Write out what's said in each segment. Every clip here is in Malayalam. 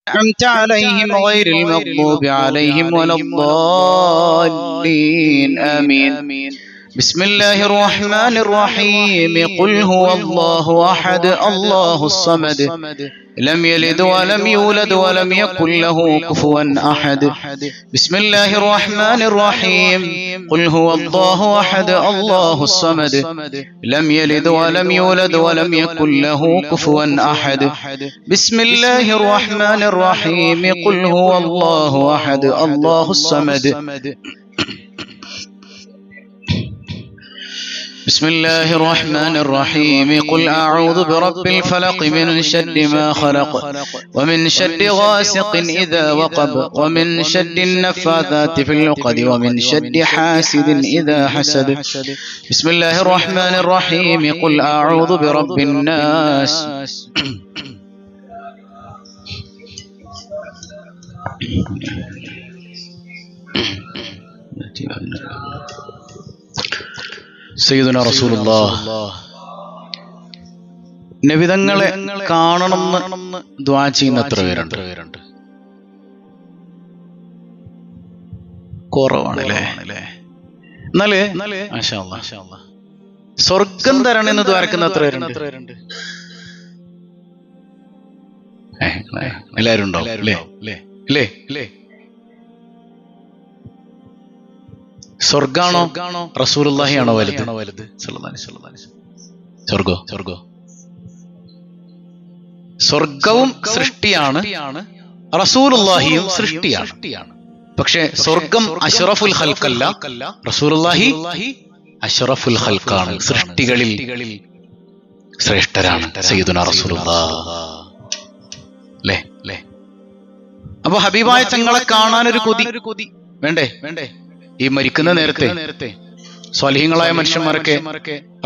أنعمت عليهم غير المغضوب عليهم ولا الضالين آمين. بسم الله الرحمن الرحيم. قل هو الله أحد الله الصمد لم يلد ولم يولد ولم يكن له كفوا أحد. بسم الله الرحمن الرحيم. قل هو الله أحد الله الصمد لم يلد ولم يولد ولم يكن له كفوا أحد. بسم الله الرحمن الرحيم. قل هو الله أحد الله الصمد. بسم الله الرحمن الرحيم. قل أعوذ برب الفلق من شر ما خلق ومن شر غاسق إذا وقب ومن شر النفاثات في العقد ومن شر حاسد إذا حسد. بسم الله الرحمن الرحيم. قل أعوذ برب الناس സയ്യിദുനാ റസൂലുള്ളാഹ് നബിതങ്ങളെ കാണണമെന്ന് ദുആ ചെയ്യുന്ന എത്ര പേരുണ്ട്? കുറവാണല്ലേ? എന്നാല് മാഷാ അല്ലാഹ് സ്വർഗം തരണമെന്ന് ദ്വാരക്കുന്ന എത്ര പേരുണ്ട്? എല്ലാവരും ഉണ്ടാവും അല്ലേ? സ്വർഗാണോ റസൂലുള്ളാഹിയാണോ വലുത്? സ്വർഗവും സൃഷ്ടിയാണ്, റസൂലുള്ളാഹിയും സൃഷ്ടിയാണ്. പക്ഷെ സ്വർഗം അഷ്റഫുൽ ഖൽഖല്ല, റസൂലുള്ളാഹി അഷ്റഫുൽ ഖൽഖാണ്. സൃഷ്ടികളിൽ ശ്രേഷ്ഠരാണ് സയ്യിദുനാ റസൂലുള്ളാഹ്. അല്ലേ? അപ്പൊ ഹബീബായ തങ്ങളെ കാണാൻ ഒരു കൊതി വേണ്ടേ? ഈ മരിക്കുന്ന നേരത്തെ സ്വാലിഹീങ്ങളായ മനുഷ്യന്മാരൊക്കെ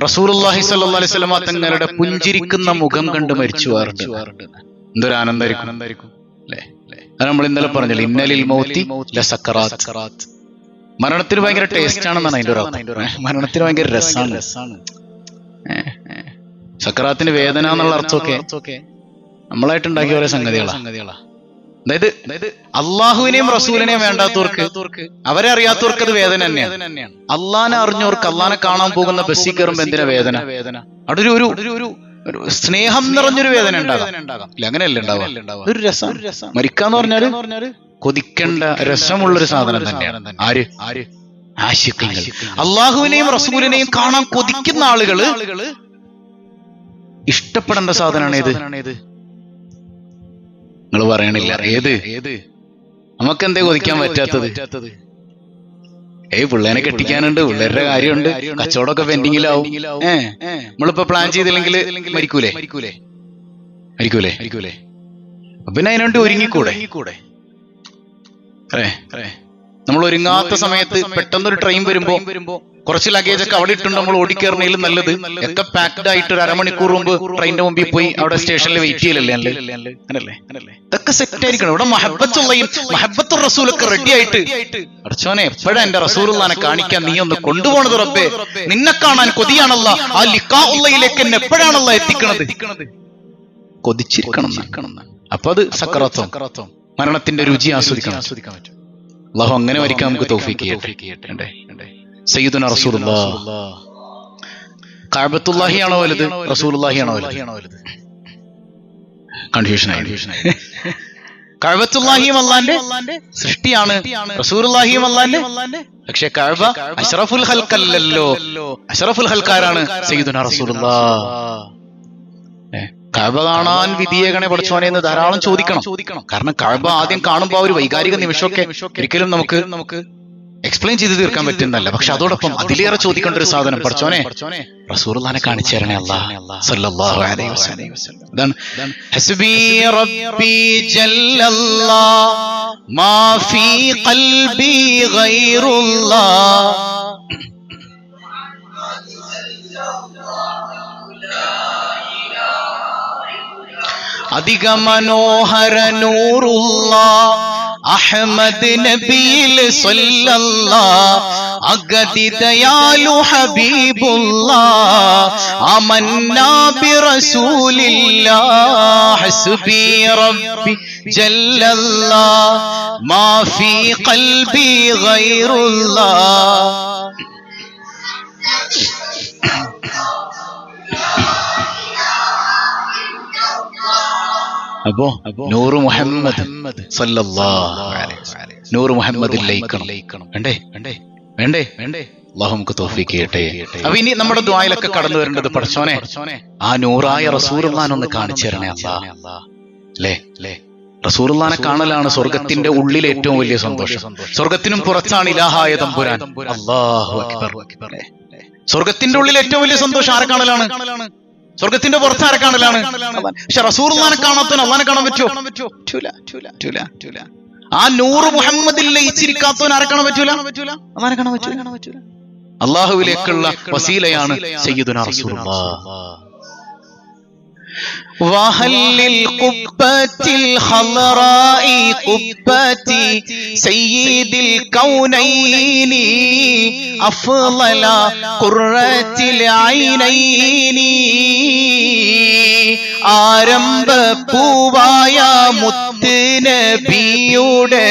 റസൂലുള്ളാഹി സ്വല്ലല്ലാഹി അലൈഹി വസല്ലം തങ്ങളുടെ പുഞ്ചിരിക്കുന്ന മുഖം കണ്ട് മരിച്ചു പോകാറുണ്ട്. എന്തൊരു ആനന്ദമായിരിക്കും അല്ലേ? അത് നമ്മൾ ഇന്നലെ പറഞ്ഞില്ലേ, ഇന്നലിൽ മൗതി ലസക്കറാത്ത്. മരണത്തിന് ഭയങ്കര ടേസ്റ്റ് ആണെന്നാണ് അതിന്റെ ഒരു അർത്ഥം. മരണത്തിന് ഭയങ്കര രസാണ്. സക്കറാത്തിന് വേദന എന്നുള്ള അർത്ഥമൊക്കെ നമ്മളായിട്ട് ഉണ്ടാക്കിയ ഓരോ സംഗതികളാ. അതായത് അള്ളാഹുവിനെയും റസൂലിനെയും വേണ്ടാത്തവർക്ക്, അവരെ അറിയാത്തവർക്ക് അത് വേദന തന്നെയാണ്. അള്ളാനെ അറിഞ്ഞവർക്ക്, അള്ളാനെ കാണാൻ പോകുന്ന ബസ്സിൽ കയറുമ്പോ എന്തിനാ വേദന? അവിടെ ഒരു സ്നേഹം നിറഞ്ഞൊരു വേദന ഉണ്ടാകാം. അങ്ങനെയല്ല ഉണ്ടാവുക. ഒരു രസം. മരിക്കാന്ന് പറഞ്ഞാല് കൊതിക്കേണ്ട രസമുള്ളൊരു സാധനം തന്നെയാണ്. ആര്? ആശിഖീങ്ങൾ. അള്ളാഹുവിനെയും റസൂലിനെയും കാണാൻ കൊതിക്കുന്ന ആളുകള് ഇഷ്ടപ്പെടേണ്ട സാധനമാണ് ഏത്? നിങ്ങൾ പറയണില്ല ഏത്? നമുക്കെന്തേ കൊതിക്കാൻ പറ്റാത്തത്? പിള്ളേനെ കെട്ടിക്കാനുണ്ട്, പിള്ളേരുടെ കാര്യമുണ്ട്, കച്ചവടമൊക്കെ പെൻഡിങ്ങിലാവും. നമ്മളിപ്പോ പ്ലാൻ ചെയ്തില്ലെങ്കിൽ മരിക്കൂലേ? പിന്നെ അതിനുവേണ്ടി ഒരുങ്ങിക്കൂടെ? നമ്മൾ ഒരുങ്ങാത്ത സമയത്ത് പെട്ടെന്നൊരു ട്രെയിൻ വരുമ്പോ കുറച്ച് ലഗേജ് ഒക്കെ അവിടെ ഇട്ടുണ്ട്, നമ്മൾ ഓടിക്കേറുന്നതിലും നല്ലത് ഒക്കെ പാക്ഡ് ആയിട്ട് ഒരു അരമണിക്കൂർ മുമ്പ് ട്രെയിനിന്റെ മുമ്പിൽ പോയി അവിടെ സ്റ്റേഷനിൽ വെയിറ്റ് ചെയ്യലല്ലേ? ഇതൊക്കെ സെറ്റ് ആയിരിക്കണം. ഇവിടെ മഹബത്തുർ റസൂലൊക്കെ റെഡി ആയിട്ട്, അടച്ചോനെ എപ്പോഴാ എന്റെ റസൂലുള്ളാനെ കാണിക്കാൻ നീ ഒന്ന് കൊണ്ടുപോണത് റബ്ബേ? നിന്നെ കാണാൻ കൊതിയാണല്ലോ, ആ ലിഖാഉള്ളയിലേക്ക് എന്നെ എപ്പോഴാണല്ലോ എത്തിക്കണത്? കൊതിച്ചിരിക്കണം. അപ്പൊ അത് സക്കറാത്തും മരണത്തിന്റെ രുചി ആസ്വദിക്കാൻ പറ്റും. അല്ലാഹു അങ്ങനെ മരിക്കാൻ നമുക്ക് തൗഫീഖ് ചെയ്യട്ടെ. സയ്യിദുനാ റസൂലുള്ളാഹ്. കഅബത്തുല്ലാഹിയാണോ വലുത്, റസൂലുള്ളാഹിയാണോ വലുത്? കൺഫ്യൂഷൻ ആയി. കഅബത്തുല്ലാഹിയും അല്ലാഹുവിന്റെ സൃഷ്ടിയാണ്, റസൂലുള്ളാഹിയും അല്ലാഹുവിന്റെ. പക്ഷേ കഅബ അഷ്റഫുൽ ഖൽഖല്ലല്ലോ. അഷ്റഫുൽ ഖൽഖാരാണ് സയ്യിദുനാ റസൂലുള്ളാഹ്. കഅബ കാണാൻ വിധിയേകണേ പഠിച്ചോനെ എന്ന് ധാരാളം ചോദിക്കണം. കാരണം കഅബ ആദ്യം കാണുമ്പോൾ ഒരു വൈകാരിക നിമിഷമൊക്കെ ഒരിക്കലും നമുക്ക് എക്സ്പ്ലെയിൻ ചെയ്ത് തീർക്കാൻ പറ്റുന്നല്ല. പക്ഷെ അതോടൊപ്പം അതിലേറെ ചോദിക്കേണ്ട ഒരു സാധനം, പഠിച്ചോനെ റസൂലുള്ളാഹിനെ കാണിച്ചു തരണേ അല്ലാഹ് സ്വല്ലല്ലാഹു അലൈഹി വസല്ലം. ഇതാണ് ഹസ്ബി റബ്ബി ജല്ലല്ലാഹ് മാ ഫീ ഖൽബി ഗൈറുല്ലാഹ്. അധിക മനോഹര നൂറുള്ള അഹ്മദ് നബിയിൽ സല്ലല്ലാഹ് അഗതി ദയാലു ഹബീബുല്ലാഹ് ആമന്നാ ബിറസൂലില്ലാഹ് ഹസ്ബി റബ്ബി ജല്ലല്ലാഹ് മാ ഫീ ഖൽബി ഗൈറുല്ലാഹ്. അപ്പോ നൂറ് മുഹമ്മദ് സല്ലല്ലാഹു അലൈഹി വസല്ലം, നൂറ് മുഹമ്മദിൽ ലയിക്കണം. വേണ്ടേ വേണ്ടേ വേണ്ടേ വേണ്ടേ? അല്ലാഹു നമുക്ക് തൗഫീഖ് ചെയ്യട്ടെ. അപ്പൊ ഇനി നമ്മുടെ ദുആയിലൊക്കെ കടന്നു വരേണ്ടത് പടച്ചോനെ ആ നൂറായ റസൂലുള്ളാഹിനെ ഒന്ന് കാണിച്ചു തരണേ അല്ലാഹ്. അല്ലേ റസൂലുള്ളാഹിനെ കാണലാണ് സ്വർഗത്തിന്റെ ഉള്ളിൽ ഏറ്റവും വലിയ സന്തോഷം. സ്വർഗത്തിനും പുറത്താണ് ഇലാഹായ തമ്പുരാൻ. അല്ലാഹു അക്ബർ. സ്വർഗത്തിന്റെ ഉള്ളിൽ ഏറ്റവും വലിയ സന്തോഷം ആരെ കാണലാണ്? സ്വർഗത്തിന്റെ പുറത്ത് ആരെ കാണലാണ്? പക്ഷെ റസൂലുള്ളാഹിനെ കാണാത്തവന് അല്ലാഹനെ കാണാൻ പറ്റുമോ? ആ നൂറ് മുഹമ്മദിൽ ലയിച്ചിരിക്കാത്തവൻ ആരെ കാണാൻ പറ്റൂല? അല്ലാഹനെ കാണാൻ പറ്റൂല. അല്ലാഹുവിലേക്കുള്ള വസീലയാണ് സയ്യിദുനാ റസൂലുള്ളാഹ്. وهل القبة الخضراء قبتي سيد الكونين أفضل قرة العينين ആരംഭ പൂവായ മുത്ത് നബിയുടെ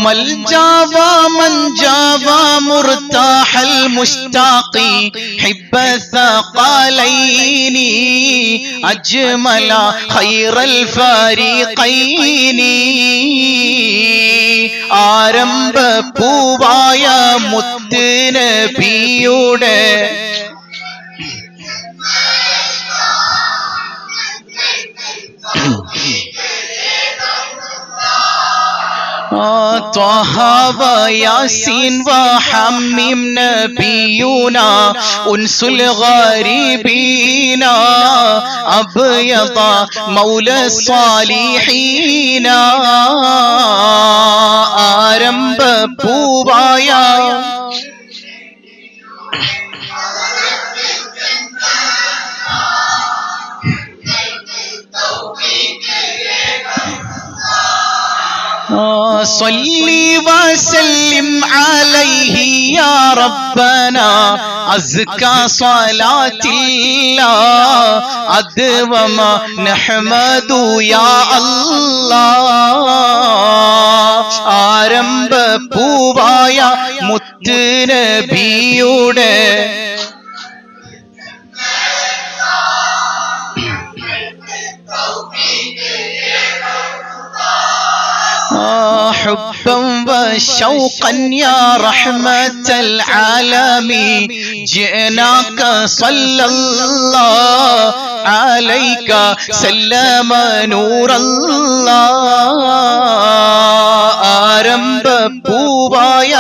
ملجاوا منجاوا مرتاح المشتاق حب الثقلين أجمل خير الفريقين ആരംഭ പൂവായ മുത്ത് നബിയുടെ طه وياسين وحميم نبينا أنس الغريبين أبيض مولى الصالحين ആരംഭ പൂവായ صلي وسلم عليه يا ربنا أزكى صلاة الله أدوم نحمد يا الله ആരംഭ പൂവായ മുത്ത് നബിയുടെ حبا وشوقا يا رحمة العالمين جئناك صلى الله عليك سلم نور الله ആരംഭ പൂവായ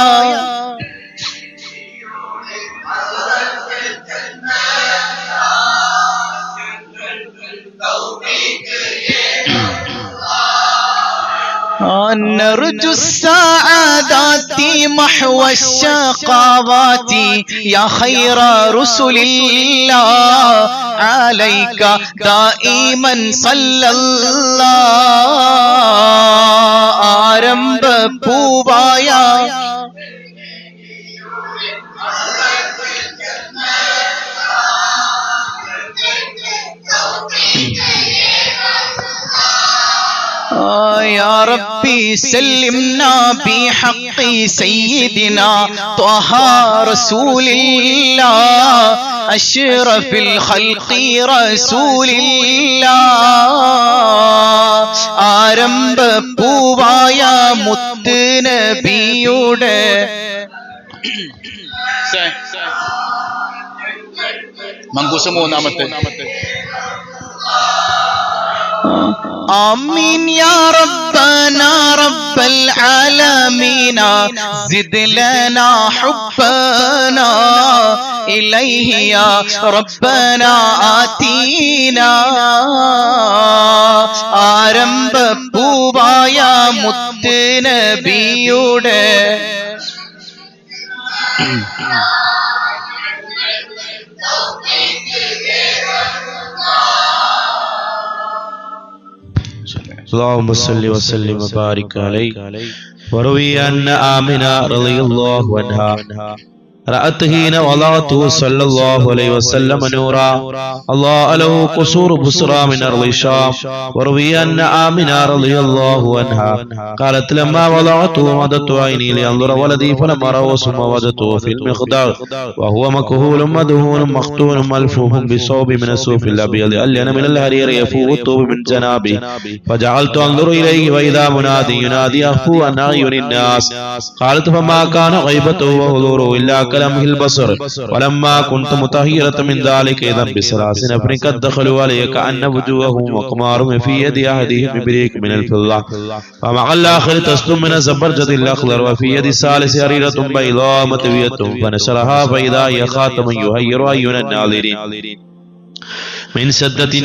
نرجو السعادات محو الشقاوات يا خير رسل الله عليك دائما صلى الله ആരംഭ പൂവായ يا ربي سلمنا بحق سيدنا طه رسول الله أشرف الخلق رسول الله ആരംഭ പൂവായ മുത്ത് നബിയുടെ മങ്കൂസ് മൂന്നാമത്തെ آمين يا ربنا رب العالمين زد لنا حبنا إليه يا ربنا آتينا ആരംഭ പൂവായ മുത്ത് നബിയുടെ اللهم صل وسلم وبارك عليه. وروي أن آمنة رضي الله عنها رأت حين وضعته صلى الله عليه وسلم نورا الله له قصور بصرى من أرض الشام. وروي أن آمنة رضي الله عنها قالت لما وضعته مددت عيني لأنظر ولدي فلما رأوا ثم وجدته في المخدر وهو مكهول مدهون مختون ملفوف بصوب من الصوف الأبيض ألين من الحرير يفوه الطوب من جنابه فجعلت أنظر إليه وإذا منادي ينادي أخفو عن أعين الناس. قالت فما كان غيبته وحضوره إلا كلمه البصر ولما كنت مطهرة من ذلك إذا بثلاث نفر قد دخلوا علي كأن وجوههم وقمار في يد أحدهم إبريق من الفضة ومع الآخر تسلم من الزبرجد الأخضر وفي يد الثالث حريرة بيضاء مطوية فنشرها فإذا هي خاتم يهير أعين الناظرين من شدة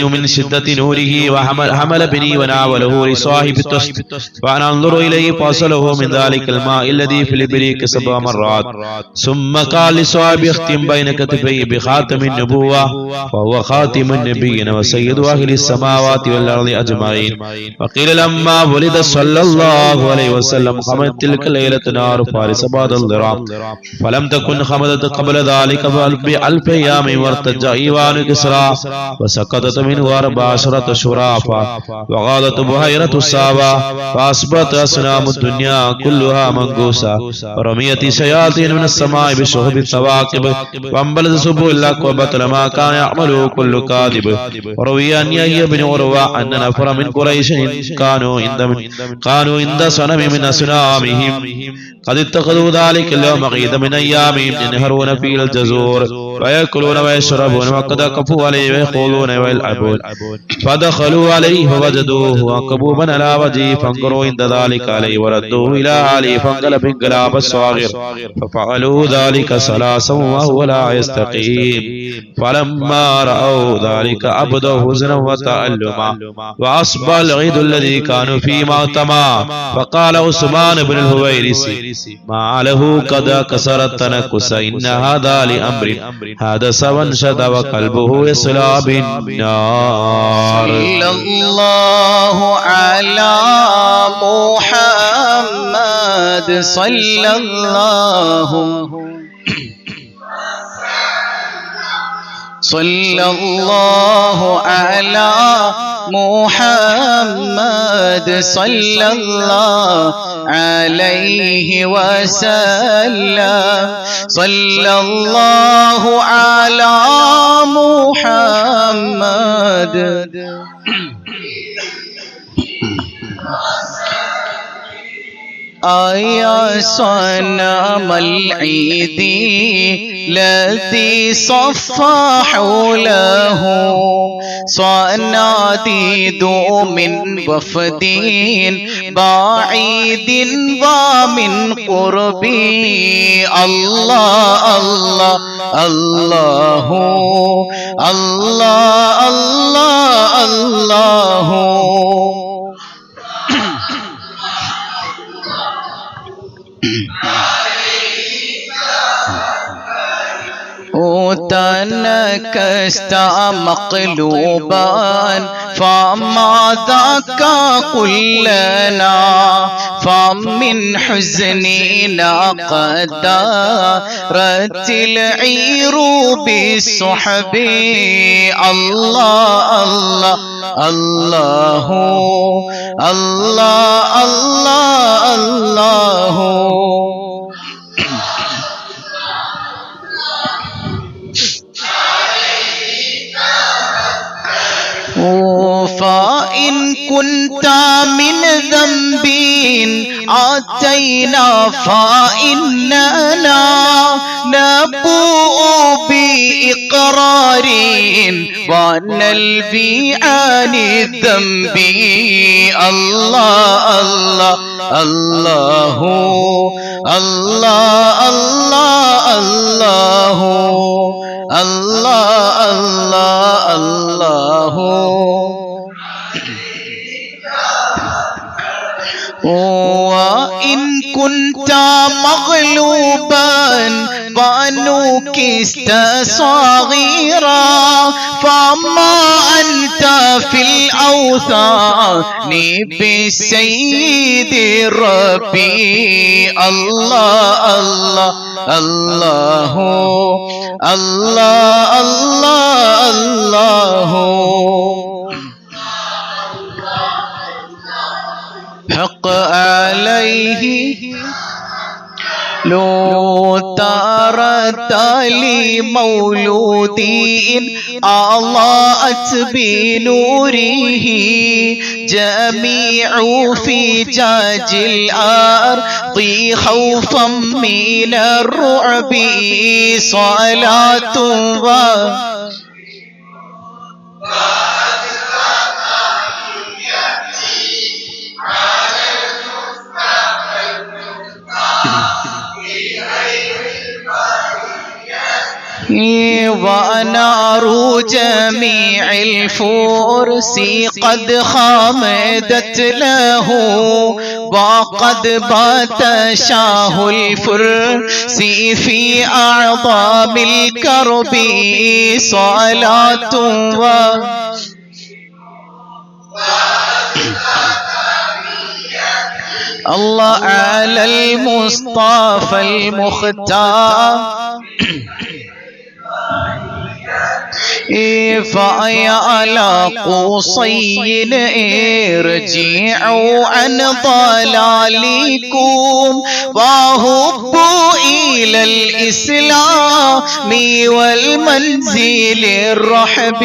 نوره وحمل بني وناوله لصاحب التست وأنا أنظر إليه فأصله من ذلك الماء الذي في الإبريق 7 مرات ثم قال لصاحب اختم بين كتفيه بخاتم النبوة وهو خاتم النبيين وسيد أهل السماوات والأرض أجمعين. وقيل لما ولد صلى الله عليه وسلم خمدت تلك الليلة نار فارس بعد الضرام فلم تكن خمدت قبل ذلك بألف أيام وارتج إيوان كسرى وسقطت منه 14 شرافا وغادت بحيرة الصابة فأصبحت أصنام الدنيا كلها منقوسة ورميت شياطين من السماء بشهب الثواقب وانبلت سبو اللك وبطل ما كان يعمله كل كاذب. وروي أن يحيى بن عروة أن نفر من قريش كانوا عند صنم من أصنامهم قد اتخذوا ذلك اليوم عيدا من أيامهم ينهرون في الجزور ويأكلون ويشربون وقد كفوا عليه ويخوضون ويلعبون فدخلوا عليه فوجدوه وكبوبا على وجهه فانقروا عند ذلك عليه وردوه إلى عليه فانقلب انقلاب الصاغر ففعلوا ذلك ثلاثا وهو لا يستقيم. فلما رأوا ذلك أبدوا حزنا وتألما وأصبح العيد الذي كانوا فيه مغتما. فقال عثمان بن الهويرث ما له قد كسرت تنكس إن هذا لأمر حدث وانشد وقلبه يصلى بالنار. صلى الله على محمد صلى الله على محمد صلى الله عليه وسلم صلى الله على محمد. آيا صنم العيد الذي صفى حوله صناديد من وفد بعيد ومن قربي الله الله الله الله الله الله. تنكست مقلوبا فما ذاك قل لنا فمن حزننا قد دارت العير بالسحب الله الله الله الله الله الله. فإن كنت من ذنب أتينا فإننا نبوء بإقرار ونلبي عن الذنب الله الله الله الله الله الله الله الله الله. وإن كنت مغلوبا فنو نكست صغيرا فما أنت في الأوثان بالسيد ربي الله الله الله الله الله الله حق عليه لو ترت لمولودي أضاءت بنوره جميع فجاج الأرض خوفا من الرعب صلاة ونار جميع الفرس قد خامدت له وقد بات شاه الفرس في أعظم الكرب صلاة الله على المصطفى المختار فيا قصي ارجعوا عن ضلالكم وهبوا إلى الإسلام والمنزل الرحب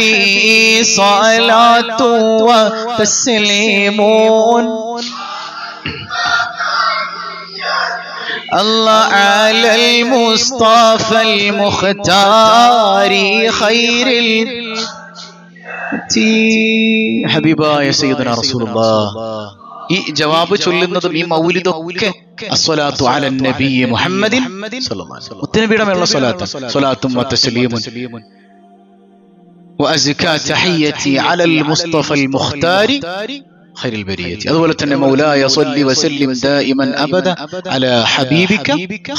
صلاة وتسليم الله على المصطفى المختار خير ഹബീബായ സയ്യിദുനാ റസൂലുള്ളാഹ്. ഈ ജവാബ് ചൊല്ലുന്നതും ഈ മൗലിദൊക്കെ അസ്സലാത്തു അലൻ നബി മുഹമ്മദിൻ സ്വല്ലല്ലാഹു അലൈഹി വസല്ലം മുത്തനബിയുടെ മേലുള്ള സ്വലാത്തും വതസ്ലീമുൻ വഅസ്കാ തഹിയ്യതി അലൽ മുസ്തഫൽ മുഖ്താരി ഖൈറുൽ ബരിയത്തി. അതുപോലെ തന്നെ മൗലായ സ്വല്ലി വസല്ലിം ദായിമൻ അബദ അലാ ഹബീബിക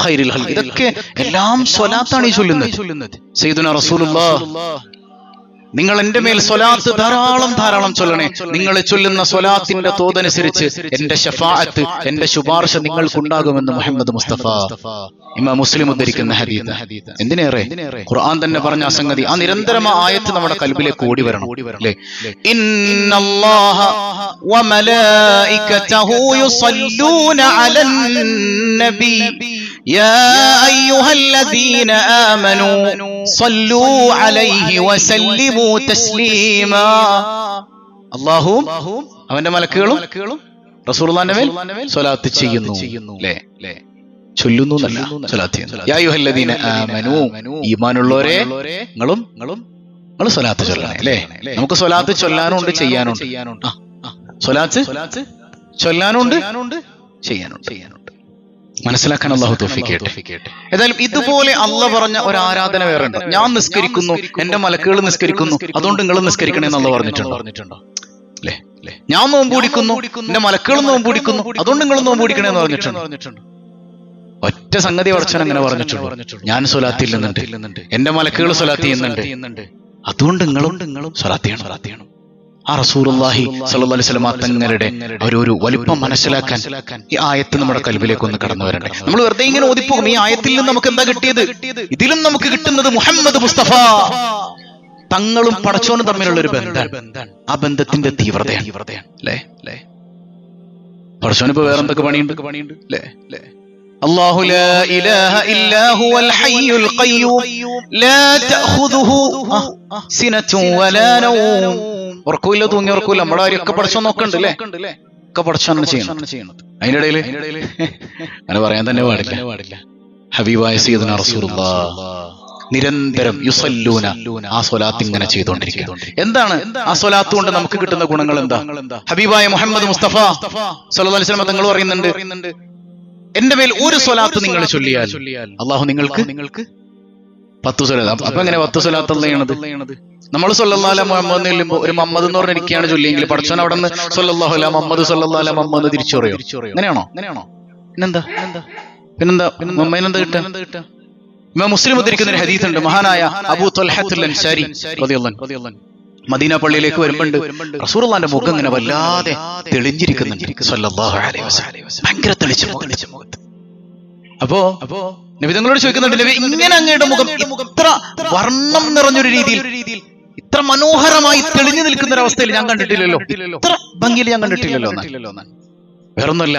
ഖൈറുൽ ഖൽഖി. ഇതൊക്കെ എല്ലാം സ്വലാത്താണ് ഈ ചൊല്ലുന്നത്. സയ്യിദുനാ റസൂലുള്ളാഹ് നിങ്ങൾ എന്റെ മേൽ സ്വലാത്ത് ധാരാളം ചൊല്ലണേ. നിങ്ങൾ ചൊല്ലുന്ന സ്വലാത്തിന്റെ തോതനുസരിച്ച് എന്റെ ശഫാഅത്ത്, എന്റെ ശുപാർശ നിങ്ങൾക്കുണ്ടാകുമെന്ന് മുഹമ്മദ് മുസ്തഫ. ഇമാം മുസ്ലിം ഉദ്ധരിക്കുന്ന ഹദീസ്. എന്തിനേറെ ഖുർആൻ തന്നെ പറഞ്ഞ ആ സംഗതി, ആ നിരന്തരമായ ആയത്ത് നമ്മുടെ കൽബിലേക്ക് ഓടി വരണം. അല്ലേ? ഇന്നല്ലാഹ വമലായികതഹു യുസല്ലൂന അലൻ നബി യാ അയ്യുഹല്ലദീന ആമനൂ സല്ലൂ അലൈഹി വസല്ലിമൂ തസ്ലീമാ. അല്ലാഹുവും അവന്റെ മലക്കുകളും റസൂലുള്ളാഹിന്റെ മേൽ സ്വലാത്ത് ചെയ്യുന്നു. ല്ലേ? ചൊല്ലുന്നു എന്നല്ല, സ്വലാത്ത് ചെയ്യുന്നു. യാ അയ്യുഹല്ലദീന ആമനൂ, ഈമാനുള്ളവരെ നിങ്ങളും സ്വലാത്ത് ചൊല്ലണേ. അല്ലേ? നമുക്ക് സ്വലാത്ത് ചൊല്ലാനുണ്ട് ചെയ്യാനുണ്ട്. സ്വലാത്ത് ചൊല്ലാനുണ്ട് ചെയ്യാനുണ്ട്. മനസ്സിലാക്കാൻ അല്ലാഹു തൗഫീഖ് ചെയ്യട്ടെ. ഏതായാലും ഇതുപോലെ അല്ലാഹ് പറഞ്ഞ ഒരു ആരാധന വേറെ ഉണ്ട്. ഞാൻ നിസ്കരിക്കുന്നു, എന്റെ മലക്കുകൾ നിസ്കരിക്കുന്നു, അതുകൊണ്ട് നിങ്ങൾ നിസ്കരിക്കണേ എന്ന് അല്ലാഹ് പറഞ്ഞിട്ടുണ്ടോ? അല്ലേ? ഞാൻ നോമ്പ് പിടിക്കുന്നു, എന്റെ മലക്കുകൾ നോമ്പ് പിടിക്കുന്നു, അതുകൊണ്ട് നിങ്ങൾ നോമ്പ് പിടിക്കണേ എന്ന് പറഞ്ഞിട്ടുണ്ടോ? ഒറ്റ സംഗതി പടച്ചവൻ അങ്ങനെ പറഞ്ഞിട്ടുള്ളൂ. ഞാൻ സ്വലാത്ത് ചെയ്യുന്നുണ്ട്, എന്റെ മലക്കുകൾ സ്വലാത്ത് ചെയ്യുന്നുണ്ട്, അതുകൊണ്ട് നിങ്ങളും സ്വലാത്ത് ചെയ്യണം. ആ റസൂലുള്ളാഹി സ്വല്ലല്ലാഹു അലൈഹി വസല്ലം തങ്ങളുടെ ഒരു വലിപ്പം മനസ്സിലാക്കാൻ ഈ ആയത്ത് നമ്മുടെ കൽബിലേക്ക് ഒന്ന് കടന്നു വരണ്ടേ? നമ്മൾ വെറുതെ ഇങ്ങനെ ഓതിപ്പോകും. ഈ ആയത്തിൽ നിന്ന് നമുക്ക് എന്താ കിട്ടിയത്? ഇതിലും നമുക്ക് കിട്ടുന്നത് മുഹമ്മദ് മുസ്തഫ തങ്ങളും പടച്ചോനും തമ്മിലുള്ള ഒരു ബന്ധമാണ്. ആ ബന്ധത്തിന്റെ തീവ്രതയാണ്. അല്ലേ? പടച്ചോന് ഇപ്പൊ വേറെന്തൊക്കെ പണിയുണ്ട്? അല്ലേ? അല്ലാഹു ലാ ഇലാഹ ഇല്ലാ ഹുവൽ ഹയ്യുൽ ഖയ്യൂം ലാ തഅഖുദുഹു സിനത്തുൻ വലാ നൗം. ഉറക്കൂല്ല, തൂങ്ങി ഉറക്കൂല്ല. നമ്മുടെ കാര്യമൊക്കെ പടച്ചോൻ നോക്കണ്ട്. അല്ലേ? ഒക്കെ പടച്ചോനാണ് ചെയ്യുന്നത്. അതിന്റെ ഇടയിൽ അങ്ങനെ പറയാൻ തന്നെ പാടില്ല. ഹബീബായ സയ്യിദുനാ റസൂലുള്ളാഹ് നിരന്തരം യുസല്ലൂന, ആ സ്വലാത്ത് ഇങ്ങനെ ചെയ്തുകൊണ്ടിരിക്കുക. എന്താണ് ആ സ്വലാത്ത് കൊണ്ട് നമുക്ക് കിട്ടുന്ന ഗുണങ്ങൾ? എന്താ? ഹബീബായ മുഹമ്മദ് മുസ്തഫ സ്വല്ലല്ലാഹു അലൈഹി വസല്ലം തങ്ങൾ പറയുന്നുണ്ട്, എന്റെ മേൽ ഒരു സ്വലാത്ത് നിങ്ങൾ ചൊല്ലിയാൽ അല്ലാഹു നിങ്ങൾക്ക് 10 സ്വലാത്ത്. അപ്പൊ എങ്ങനെ 10 സ്വലാത്ത് ചെയ്യണത്? നമ്മൾ സ്വല്ലല്ലാഹു അലൈഹി മുഹമ്മദ് ചെല്ലുമ്പോ ഒരു മുഹമ്മദ് എന്ന് പറഞ്ഞിരിക്കുകയാണ് ചൊല്ലിയെങ്കിൽ പടച്ചോൻ അവിടെ നിന്ന് സ്വല്ലല്ലാഹു അലൈഹി മുഹമ്മദ് സ്വല്ലല്ലാഹു അലൈഹി മുഹമ്മദ് തിരിച്ചു പറയോ? അങ്ങനെയാണോ? പിന്നെന്താ മുഹമ്മദിനെന്താ കിട്ടുക? ഇമാം മുസ്ലിം ഉദ്ധരിക്കുന്ന ഒരു ഹദീസ് ഉണ്ട്. മഹാനായ അബൂ ത്വൽഹത്തുൽ അൻസാരി റളിയല്ലാഹു അൻഹു മദീന പള്ളിയിലേക്ക് വരുമ്പോണ്ട് റസൂലുള്ളാഹിന്റെ മുഖം ഇങ്ങനെ വല്ലാതെ തെളിഞ്ഞിരിക്കുന്നുണ്ട് സല്ലല്ലാഹു അലൈഹി വസല്ലം. ഭയങ്കര തെളിച്ച മുഖത്ത്. അപ്പോ നബി തങ്ങളോട് ചോദിക്കുന്നുണ്ട്, നബി ഇങ്ങനെ അങ്ങയുടെ മുഖം ഇത്ര വർണ്ണം നിറഞ്ഞൊരു രീതിയിൽ ഇത്ര മനോഹരമായി തെളിഞ്ഞു നിൽക്കുന്ന ഒരു അവസ്ഥയിൽ ഞാൻ കണ്ടിട്ടില്ലല്ലോ, ഇത്ര ഭംഗിയിൽ ഞാൻ കണ്ടിട്ടില്ലല്ലോ. വേറൊന്നുമല്ല,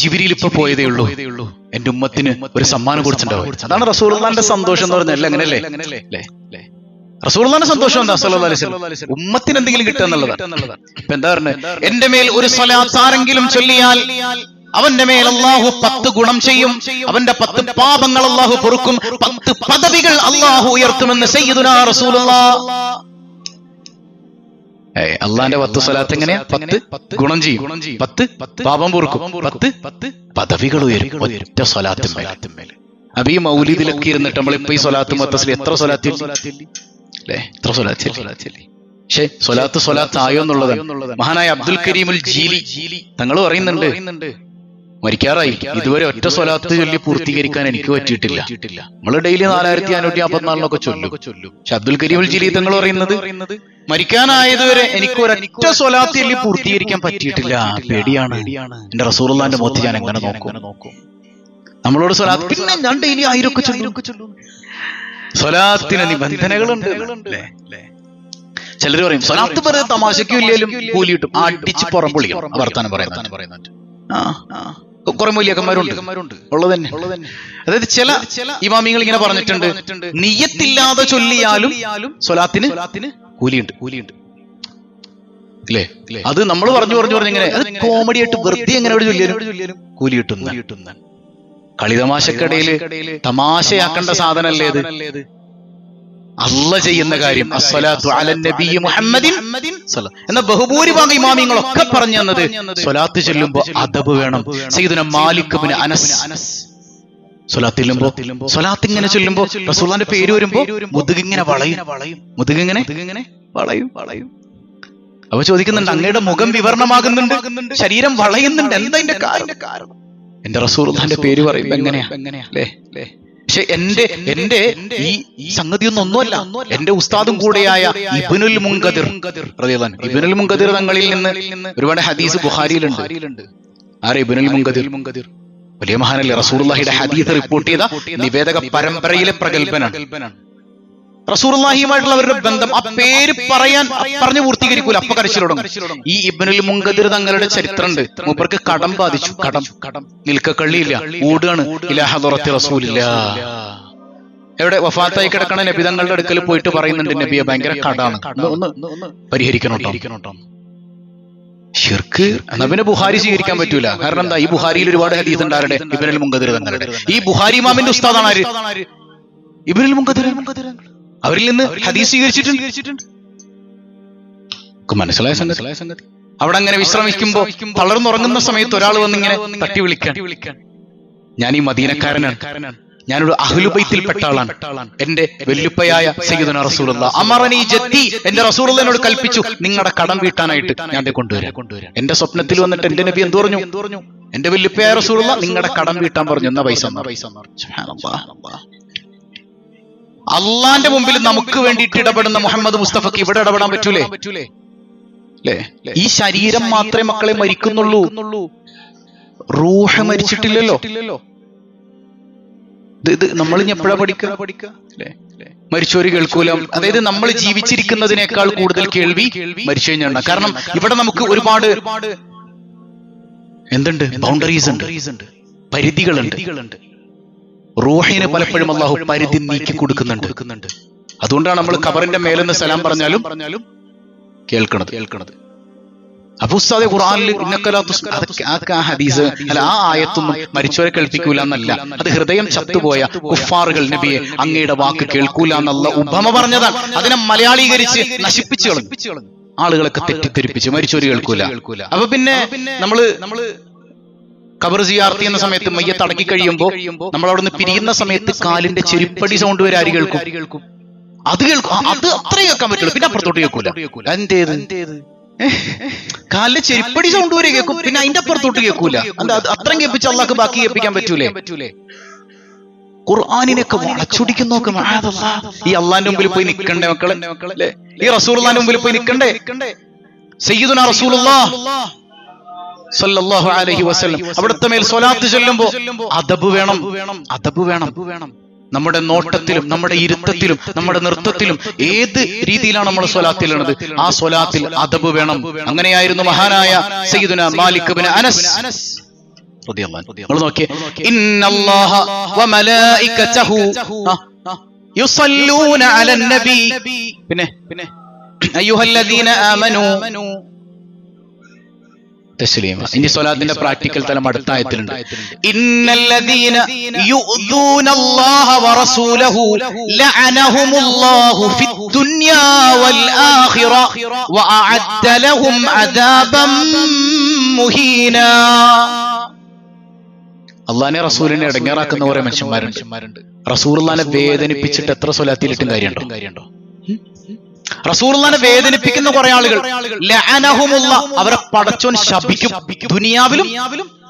ജിബ്രീൽ ഇപ്പൊ പോയതേ ഉള്ളൂ, എന്റെ ഉമ്മത്തിന് ഒരു സമ്മാനം കൊടുത്തിട്ടുണ്ടാവും. അതാണ് റസൂലുള്ളാഹിന്റെ സന്തോഷം എന്ന് പറഞ്ഞാൽ. അങ്ങനെയല്ലേ റസൂലുള്ളാഹിന്റെ സന്തോഷം എന്താ? സല്ലല്ലാഹു അലൈഹി വസല്ലം ഉമ്മത്തിന് എന്തെങ്കിലും കിട്ടുക എന്നുള്ളതാണ്. ഇപ്പൊ എന്താ പറഞ്ഞത്? എന്റെ മേൽ ഒരു സ്വലാത്ത് ആരെങ്കിലും ചൊല്ലിയാൽ അവന്റെ മേൽ അല്ലാഹു 10 ഗുണം ചെയ്യും, അവന്റെ 10 പാപങ്ങൾ അല്ലാഹു പൊറുക്കും, 10 പദവികൾ അല്ലാഹു ഉയർത്തുമെന്ന് സയ്യിദുനാ റസൂലുള്ളാഹ്. അള്ളാന്റെ 10 സ്വലാത്ത് എങ്ങനെയാ? 10 ഗുണം ചെയ്യും, 10 പാപം പൊറുക്കും, 10 പദവികൾ ഉയരും ഒറ്റ സ്വലാത്തിന്മേൽ. അപ്പൊ ഈ മൗലിദിലൊക്കെ ഇരുന്നിട്ട് നമ്മളിപ്പോ ഈ സ്വലാത്ത് മൊത്തത്തിൽ എത്ര സ്വലാത്ത് അല്ലേ? എത്ര സ്വലാത്ത്. പക്ഷെ സ്വലാത്ത് ആയോ എന്നുള്ളത് മഹാനായ അബ്ദുൽ കരീമുൽ ജീലി തങ്ങൾ പറയുന്നുണ്ട്, മരിക്കാറായി, ഇതുവരെ ഒറ്റ സ്വലാത്ത് ചൊല്ലി പൂർത്തീകരിക്കാൻ എനിക്ക് പറ്റിയിട്ടില്ല. നമ്മൾ ഡെയിലി 4544 ചൊല്ലും. പക്ഷെ അബ്ദുൽ കരീമുൽ ജീലി തങ്ങൾ പറയുന്നത്, മരിക്കാനായതുവരെ എനിക്ക് ഒരൊറ്റ സ്വലാത്ത് ചൊല്ലി പൂർത്തീകരിക്കാൻ പറ്റിയിട്ടില്ല. പേടിയാണ്, എന്റെ റസൂലുള്ളാഹിന്റെ മുഖത്ത് ഞാൻ എങ്ങനെ നോക്കും? നമ്മളോട് സ്വലാത്ത്, പിന്നെ ഞാൻ ഡെയിലി 1000 ഒക്കെ ചൊല്ലും. സ്വലാത്തിന് നിബന്ധനകളുണ്ട്. ചിലർ പറയും സ്വലാത്ത് പറയുന്നത് തമാശയ്ക്കും ഇല്ലേലും കൂലി കിട്ടും. അടിച്ച് പുറം പൊളിക്കണം വർത്താനം പറയുന്നുണ്ട്. കുറെ മൂല്യക്കന്മാരുണ്ട് ഉള്ളത് തന്നെ. അതായത് ചില ഇമാമിങ്ങൾ ഇങ്ങനെ പറഞ്ഞിട്ടുണ്ട്, നിയ്യത്തില്ലാതെ ചൊല്ലിയാലും സ്വലാത്തിന് കൂലിയുണ്ട് അല്ലേ? അത് നമ്മൾ പറഞ്ഞു ഇങ്ങനെ അത് കോമഡി ആയിട്ട് വെറുതെ എങ്ങനെ ചൊല്ലിയാലും കൂലി കിട്ടുന്ന കളിതമാശക്കടയില് തമാശയാക്കേണ്ട സാധനല്ലേ ഇത്? അല്ല ചെയ്യുന്ന കാര്യം അസ്സലാത്തു അലൻ നബി മുഹമ്മദിൻ എന്ന ബഹുഭൂരിഭാഗം ഇമാമിങ്ങളൊക്കെ പറഞ്ഞു തന്നത് സ്വലാത്ത് ചൊല്ലുമ്പോ അദബ് വേണം. സയ്യിദുനാ മാലിക് ഇബ്നു അനസ് സ്വലാത്ത് ഇങ്ങനെ ചൊല്ലുമ്പോ റസൂലുള്ളാഹിന്റെ പേര് വരുമ്പോ മുതുകിങ്ങനെ വളയും. അപ്പൊ ചോദിക്കുന്നുണ്ട്, അങ്ങയുടെ മുഖം വിവരണമാകുന്നുണ്ട്, ശരീരം വളയുന്നുണ്ട്, എന്താ ഇതിന്റെ കാരണം? എന്റെ റസൂലുള്ളാഹിന്റെ പേര് പറയുമ്പോ എങ്ങനെയാ അല്ലേ? പക്ഷെ എന്റെ ഈ സംഗതിയൊന്നൊന്നുമല്ല. എന്റെ ഉസ്താദും കൂടെയായ ഇബ്നുൽ മുൻകദിർ തങ്ങളിൽ നിന്ന് ഒരുപാട് ഹദീസ് ബുഖാരിയിലുണ്ട്. ആരെ? ഇബ്നുൽ മുൻകദിർ വലിയ മഹാനല്ലേ, റസൂലുള്ളാഹിയുടെ ഹദീസ് റിപ്പോർട്ട് ചെയ്ത നിവേദക പരമ്പരയിലെ പ്രഗൽഭനാണ്. റസൂലുള്ളാഹിയുമായിട്ടുള്ള അവരുടെ ബന്ധം ആ പേര് പറഞ്ഞു പൂർത്തീകരിക്കൂല, അപ്പൊ കരച്ചിലുടങ്ങും. ഈ ഇബ്നുൽ മുൻകദിർ തങ്ങളുടെ ചരിത്രമുണ്ട്. മൂപ്പർക്ക് കടം ബാധിച്ചു. കടം നിൽക്കക്കള്ളിയില്ല, ഓടുകയാണ്. ഇലാ ഹദറത്തി റസൂലില്ലാഹ്, എവിടെ വഫാത്തായി കിടക്കണ നബി തങ്ങളുടെ അടുക്കൽ പോയിട്ട് പറയുന്നുണ്ട്, നബിയെ ഭയങ്കര കടാണ്, ഒന്ന് പരിഹരിക്കണം. ഷിർക്ക് എന്നാ പിന്നെ ബുഖാരി സ്വീകരിക്കാൻ പറ്റൂല. കാരണം എന്താ? ഈ ബുഖാരിയിൽ ഒരുപാട് ഹദീസ് ഉണ്ട്. ആരുടെ? ഇബ്നുൽ മുൻകദിർ തങ്ങളുടെ. ഈ ബുഖാരി ഇമാമിന്റെ ഉസ്താദാണ് ആര്? ഇബ്നുൽ മുൻകദിർ. അവരിൽ നിന്ന് ഹദീസ് സ്വീകരിച്ചിട്ടുണ്ട്. മനസ്സിലായ സംഗതി. അവിടെ അങ്ങനെ വിശ്രമിക്കുമ്പോ തളർന്നുറങ്ങുന്ന സമയത്ത് ഒരാൾ വന്നിങ്ങനെ തട്ടി വിളിക്കാൻ, ഞാൻ ഈ മദീനക്കാരനാണ്, ഞാനൊരു അഹ്ലു ബൈത്തിൽപ്പെട്ട ആളാണ്, എന്റെ വെല്ലുപ്പയായ സയ്യിദുനാ റസൂലുള്ളാഹ് അമറനി ജദ്ദി, എന്റെ റസൂലുള്ളാഹ് എന്നോട് കൽപ്പിച്ചു നിങ്ങളുടെ കടം വീട്ടാനായിട്ട് ഞാൻ കൊണ്ടുവരാം. എന്റെ സ്വപ്നത്തിൽ വന്നിട്ട് എന്റെ നബി എന്ത് പറഞ്ഞു? എന്റെ വെല്ലുപ്പയായ റസൂലുള്ളാഹ് നിങ്ങളുടെ കടം വീട്ടാൻ പറഞ്ഞു, എന്നാ പൈസ. അള്ളാന്റെ മുമ്പിൽ നമുക്ക് വേണ്ടിയിട്ട് ഇടപെടുന്ന മുഹമ്മദ് മുസ്തഫക്ക് ഇവിടെ ഇടപെടാൻ പറ്റൂലേ? ഈ ശരീരം മാത്രമേ മക്കളെ മരിക്കുന്നുള്ളൂ, റൂഹ് മരിച്ചിട്ടില്ലല്ലോ. ഇത് നമ്മൾ ഇനി എപ്പോഴാ പഠിക്കുക? മരിച്ചോര് കേൾക്കൂല. അതായത് നമ്മൾ ജീവിച്ചിരിക്കുന്നതിനേക്കാൾ കൂടുതൽ കേൾവി മരിച്ചു കഴിഞ്ഞാണ്. കാരണം ഇവിടെ നമുക്ക് ഒരുപാട് എന്തുണ്ട്? ബൗണ്ടറീസ് ഉണ്ട്, പരിധികളുണ്ട്. റൂഹിന് പലപ്പോഴും അല്ലാഹു പരിധി നീക്കി കൊടുക്കുന്നുണ്ട്. അതുകൊണ്ടാണ് നമ്മൾ ഖബറിന്റെ മേലെന്ന് സലാം പറഞ്ഞാലും കേൾക്കണത്. അപ്പൊ ഉസ്താദെ ഖുർആനിൽ ഹദീസ് അല്ല, ആ ആയത്തൊന്നും മരിച്ചവരെ കേൾപ്പിക്കൂല എന്നല്ല. അത് ഹൃദയം ചത്തുപോയ കുഫാറുകൾ നബിയെ അങ്ങയുടെ വാക്ക് കേൾക്കൂല എന്നുള്ള ഉപമ പറഞ്ഞതാണ്. അതിനെ മലയാളീകരിച്ച് നശിപ്പിച്ചു കളഞ്ഞു. ആളുകളൊക്കെ തെറ്റിദ്ധരിപ്പിച്ച് മരിച്ചവര് കേൾക്കൂല. അപ്പൊ പിന്നെ നമ്മള് ഖബർ സിയാർത്തി എന്ന സമയത്ത് മയ്യത്ത് അടക്കി കഴിയുമ്പോ നമ്മൾ അവിടെ നിന്ന് പിരിയുന്ന സമയത്ത് കാലിന്റെ ചെരുപ്പടി സൗണ്ട് വരെ ആര് കേൾക്കും? അത് അത്രേ കേൾക്കാൻ പറ്റുള്ളൂ. പിന്നെ അപ്പുറത്തോട്ട് കേൾക്കൂല. എന്തേത് കാലിന്റെ ചെരുപ്പടി സൗണ്ട് വരെ കേൾക്കും, പിന്നെ അതിന്റെ അപ്പുറത്തോട്ട് കേൾക്കൂല. അത്രയും കേൾപ്പിച്ച് അള്ളാഹ്ക്ക് ബാക്കി കേൾപ്പിക്കാൻ പറ്റൂലേ? ഖുർആനിനൊക്കെ വളച്ചൊടിക്കുന്ന നോക്ക്. ഈ അള്ളാന്റെ മുമ്പിൽ പോയി നിൽക്കണ്ടേ മക്കളെ? ഈ റസൂലുള്ളാഹിന്റെ മുമ്പിൽ പോയി നിൽക്കണ്ടേ? സയ്യിദുനാ റസൂലുള്ളാഹ് സല്ലല്ലാഹു അലൈഹി വസല്ലം അവിടുത്തെ മേൽ സ്വലാത്ത് ചൊല്ലുമ്പോ അദബ് വേണം. നമ്മുടെ നോട്ടത്തിലും നമ്മുടെ ഇരുത്തത്തിലും നമ്മുടെ നൃത്തത്തിലും ഏത് രീതിയിലാണ് നമ്മൾ സ്വലാത്തിലുള്ളത്, ആ സ്വലാത്തിൽ അദബ് വേണം. അങ്ങനെയായിരുന്നു മഹാനായ സയ്യിദുനാ മാലിക് ഇബ്നു അനസ് റളിയല്ലാഹു അൻഹു. നോക്കിയേ, ഇന്നല്ലാഹ വമലായികതഹു യുസല്ലൂന അലൻ നബി. പിന്നെ അയ്യുഹല്ലദീന ആമനൂ തസ്ലീമ. ഇനി സ്വലാത്തിന്റെ പ്രാക്ടിക്കൽ തലം അടുത്ത ആയത്തിലുണ്ട്. ഇന്നല്ലദീന യുഅ്ദൂനല്ലാഹ വറസൂലഹു ലഅനഹുമുല്ലാഹു ഫിദ്ദുനിയാ വൽ ആഖിറ വഅഅദ്ദ ലഹും അദാബൻ മുഹീനാ. അള്ളാഹിനെ റസൂലിനെ ഇടങ്ങേറാക്കുന്ന കുറെ മനുഷ്യന്മാരുണ്ട്. റസൂലുള്ളാഹിനെ വേദനിപ്പിച്ചിട്ട് എത്ര സ്വലാത്തിലിട്ടും കാര്യമുണ്ടോ? റസൂലുള്ളാഹിനെ വേദനിപ്പിക്കുന്ന കുറെ ആളുകൾ ലഅനഹുമുല്ലാ, അവരെ പടച്ചോൻ ശപിക്കും. ദുനിയാവിലും